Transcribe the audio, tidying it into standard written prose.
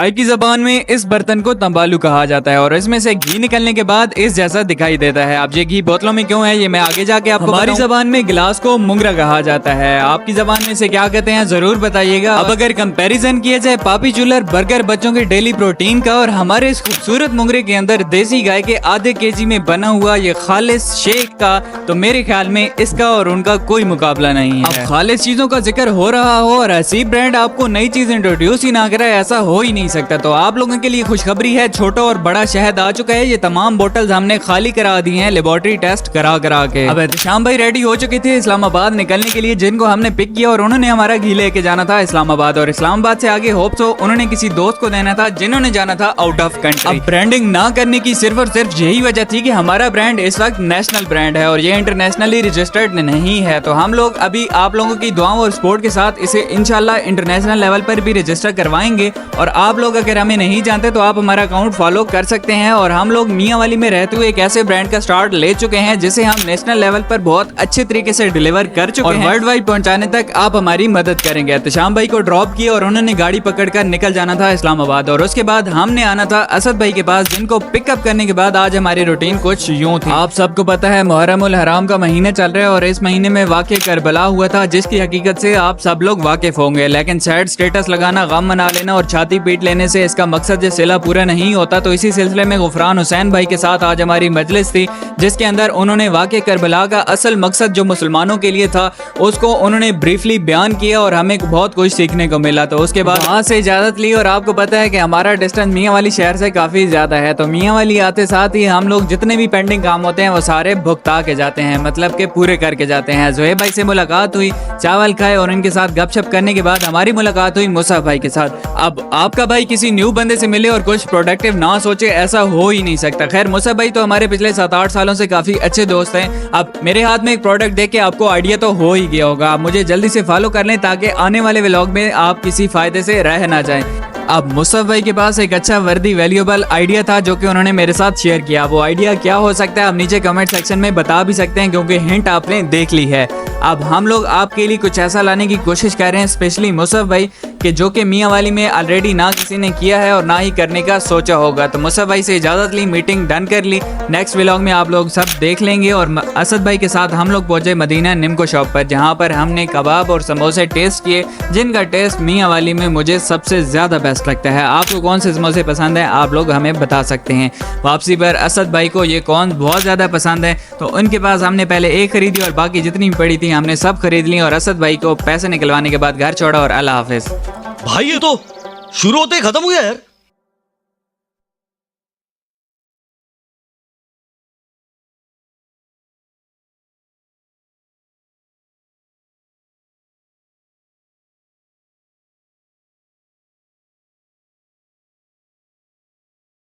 चाय की जबान में इस बर्तन को तंबालू कहा जाता है और इसमें से घी निकलने के बाद इस जैसा दिखाई देता है। अब ये घी बोतलों में क्यों है ये मैं आगे जाके आपको हमारी जबान में गिलास को मुंगरा कहा जाता है। आपकी जबान में से क्या कहते हैं जरूर बताइएगा। अब अगर कंपैरिजन किया जाए पापी चूलर बर्गर बच्चों के डेली प्रोटीन का और हमारे इस खूबसूरत मुंगरे के अंदर देसी गाय के आधे केजी में बना हुआ ये खालिस शेक का, तो मेरे ख्याल में इसका और उनका कोई मुकाबला नहीं है। अब खालिस चीजों का जिक्र हो रहा हो और ऐसी ब्रांड आपको नई चीज इंट्रोड्यूस ही ना करे, ऐसा हो ही नहीं सकता। तो आप लोगों के लिए खुशखबरी है, छोटा और बड़ा शहद आ चुका है। ये तमाम बोतल्स हमने खाली करा दी हैं लेबोरेटरी टेस्ट करा के। अब एहतशाम भाई रेडी हो चुके थे इस्लामाबाद निकलने के लिए, जिनको हमने पिक किया और उन्होंने हमारा घी लेके जाना था इस्लामाबाद, और इस्लामाबाद से आगे होप्स हो उन्होंने किसी दोस्त को देना था जिन्होंने जाना था आउट ऑफ कंट्री। अब ब्रांडिंग ना करने की सिर्फ और सिर्फ यही वजह थी कि हमारा ब्रांड इस वक्त नेशनल ब्रांड है और ये इंटरनेशनली रजिस्टर्ड नहीं है। तो हम लोग अभी आप लोगों की दुआओं और सपोर्ट के साथ इसे इंशाल्लाह इंटरनेशनल लेवल पर भी रजिस्टर करवाएंगे। और आप लोग अगर हमें नहीं जानते तो आप हमारा अकाउंट फॉलो कर सकते हैं। और हम लोग मियांवाली में रहते हुए एक ऐसे ब्रांड का स्टार्ट ले चुके हैं जिसे हम नेशनल लेवल पर बहुत अच्छे तरीके से डिलीवर कर चुके हैं। वर्ल्ड वाइड पहुंचाने तक आप हमारी मदद करेंगे। एहतशाम भाई को ड्रॉप किया और उन्होंने गाड़ी पकड़कर निकल जाना था इस्लामाबाद, और उसके बाद हमने आना था असद भाई के पास, जिनको पिकअप करने के बाद आज हमारी रूटीन कुछ यूं थी। आप सबको पता है मुहर्रम उल हराम का महीना चल रहा है और इस महीने में वाकई करबला हुआ था, जिसकी हकीकत से आप सब लोग वाकिफ होंगे। लेकिन सैड स्टेटस लगाना, गम मना लेना और छाती पीट लेने से इसका मकसद जो सिला पूरा नहीं होता। तो इसी सिलसिले में गुफरान हुसैन भाई के साथ आज हमारी मजलिस थी, जिसके अंदर उन्होंने वाकई करबला का असल मकसद जो मुसलमानों के लिए था उसको उन्होंने ब्रीफली बयान किया और हमें बहुत कुछ सीखने को मिला। तो उसके बाद वहाँ से इजाजत ली और आपको पता है कि हमारा डिस्टेंस मियांवाली शहर से काफी ज्यादा है, तो मियांवाली आते साथ ही हम लोग जितने भी पेंडिंग काम होते हैं वो सारे भुगता के जाते हैं, मतलब के पूरे करके जाते हैं। जोहेब भाई से मुलाकात हुई, चावल खाए और उनके साथ गपशप करने के बाद हमारी मुलाकात हुई मुसाफ भाई के साथ। अब आपका भाई किसी न्यू बंदे से मिले और कुछ प्रोडक्टिव ना सोचे, ऐसा हो ही नहीं सकता। खैर मुसाफ भाई तो हमारे पिछले 7-8 सालों से काफी अच्छे दोस्त हैं। अब मेरे हाथ में एक प्रोडक्ट देख के आपको आइडिया तो हो ही गया होगा। आप मुझे जल्दी से फॉलो कर लें ताकि आने वाले व्लॉग में आप किसी फायदे से रह ना जाएं। अब मुसफ भाई के पास एक अच्छा वर्दी वैल्यूएबल आइडिया था जो कि उन्होंने मेरे साथ शेयर किया। वो आइडिया क्या हो सकता है आप नीचे कमेंट सेक्शन में बता भी सकते हैं, क्योंकि हिंट आपने देख ली है। अब हम लोग आपके लिए कुछ ऐसा लाने की कोशिश कर रहे हैं, स्पेशली मुसफ भाई कि जो कि मियांवाली में ऑलरेडी ना किसी ने किया है और ना ही करने का सोचा होगा। तो मुसफ भाई से इजाज़त ली, मीटिंग डन कर ली। नेक्स्ट व्लॉग में आप लोग सब देख लेंगे। और असद भाई के साथ हम लोग पहुंचे मदीना निम्को शॉप पर, जहां पर हमने कबाब और समोसे टेस्ट किए, जिनका टेस्ट मियांवाली में मुझे सबसे ज़्यादा बेस्ट लगता है। आपको कौन से समोसे पसंद है आप लोग हमें बता सकते हैं। वापसी पर असद भाई को ये कौन बहुत ज़्यादा पसंद है, तो उनके पास हमने पहले एक खरीदी और बाकी जितनी भी पड़ी थी हमने सब खरीद ली। और असद भाई को पैसे निकलवाने के बाद घर छोड़ा और अल्लाह हाफिज। भाई ये तो शुरू होते ही खत्म हो गया यार।